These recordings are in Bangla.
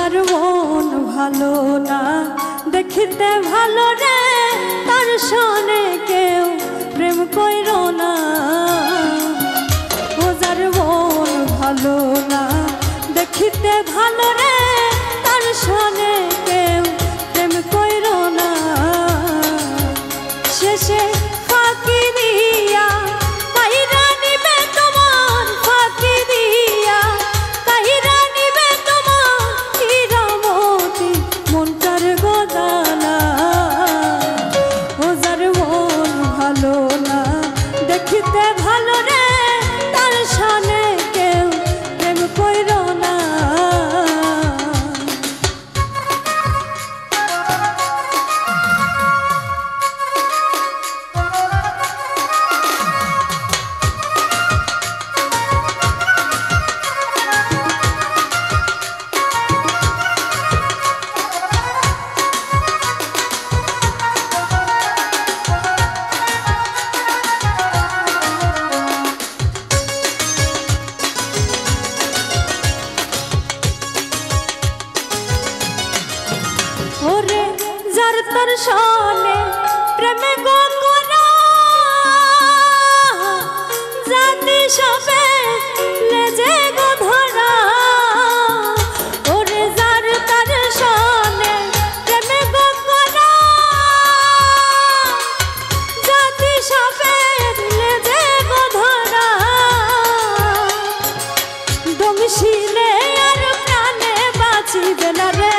যার মন ভালো না দেখিতে ভালো রে তার সনে কেউ প্রেম কইরো না। ও যার মন ভালো না দেখিতে ভালো রে তার সনে কেউ প্রেম কইরো না। শেষে ফাঁকি দিয়া কাহিরা নিবে তোমার, ফাঁকি দিয়া কাহিরা নিবে তোমার হীরামতি মনটার গদানা। ও যার মন ভালো না দেখিতে ভালো রে তার সনে কেউ প্রেম কইরো না। ওরে যার তার সনে প্রেমে গো করা জাতি সবে লেজে গো ধরা। ওরে যার তার সনে প্রেমে গো করা জাতি সবে লেজে গো ধরা। দমশিলে আর প্রাণে বাঁচিবে না রে,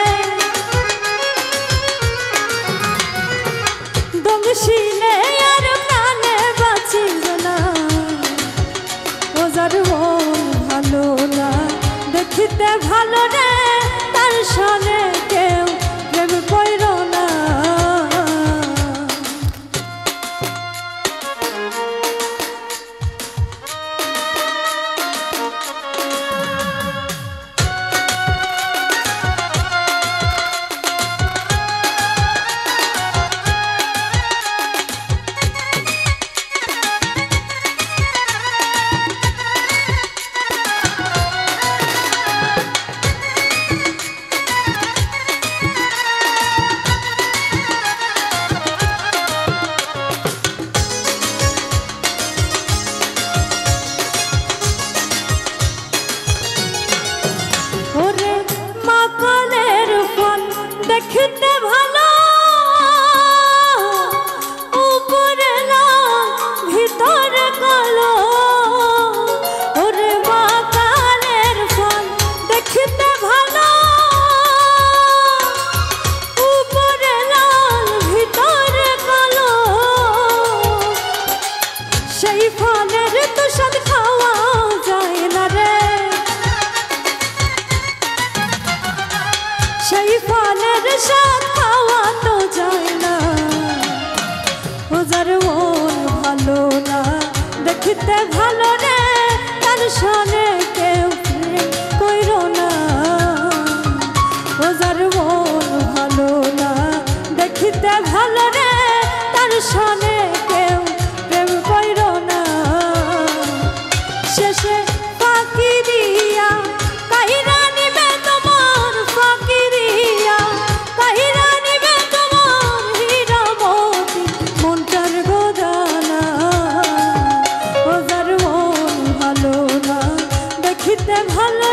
দমশিলে আর প্রাণে বাঁচিবে না। ও যার মন ভালো না দেখিতে ভালো রে তার সনে কেউ প্রেম কইরো না। ওরে মাকালের ফল দেখিতে ভালো উপরে লাল ভিতরে কালো। ওরে মাকালের ফল দেখিতে ভালো উপরে লাল ভিতরে কালো। সেই ফলের তো স্বাদ খাওয়া যায় না রে, সেই ফলের স্বাদ খাওয়া তো যায় না। ও যার মন ভালো না দেখিতে ভালো রে তার সনে কেউ প্রেম কইরো না। ও যার মন ভালো না দেখিতে ভালো রে তার সনে কেউ প্রেম কইরো না। শেষে ফাঁকি দিয়া কাহিরা নিবে তোমার, ফাঁকি দিয়া কাহিরা নিবে তোমার হীরামতি মনটার গদানা। ও যার মন ভালো না দেখিতে ভালো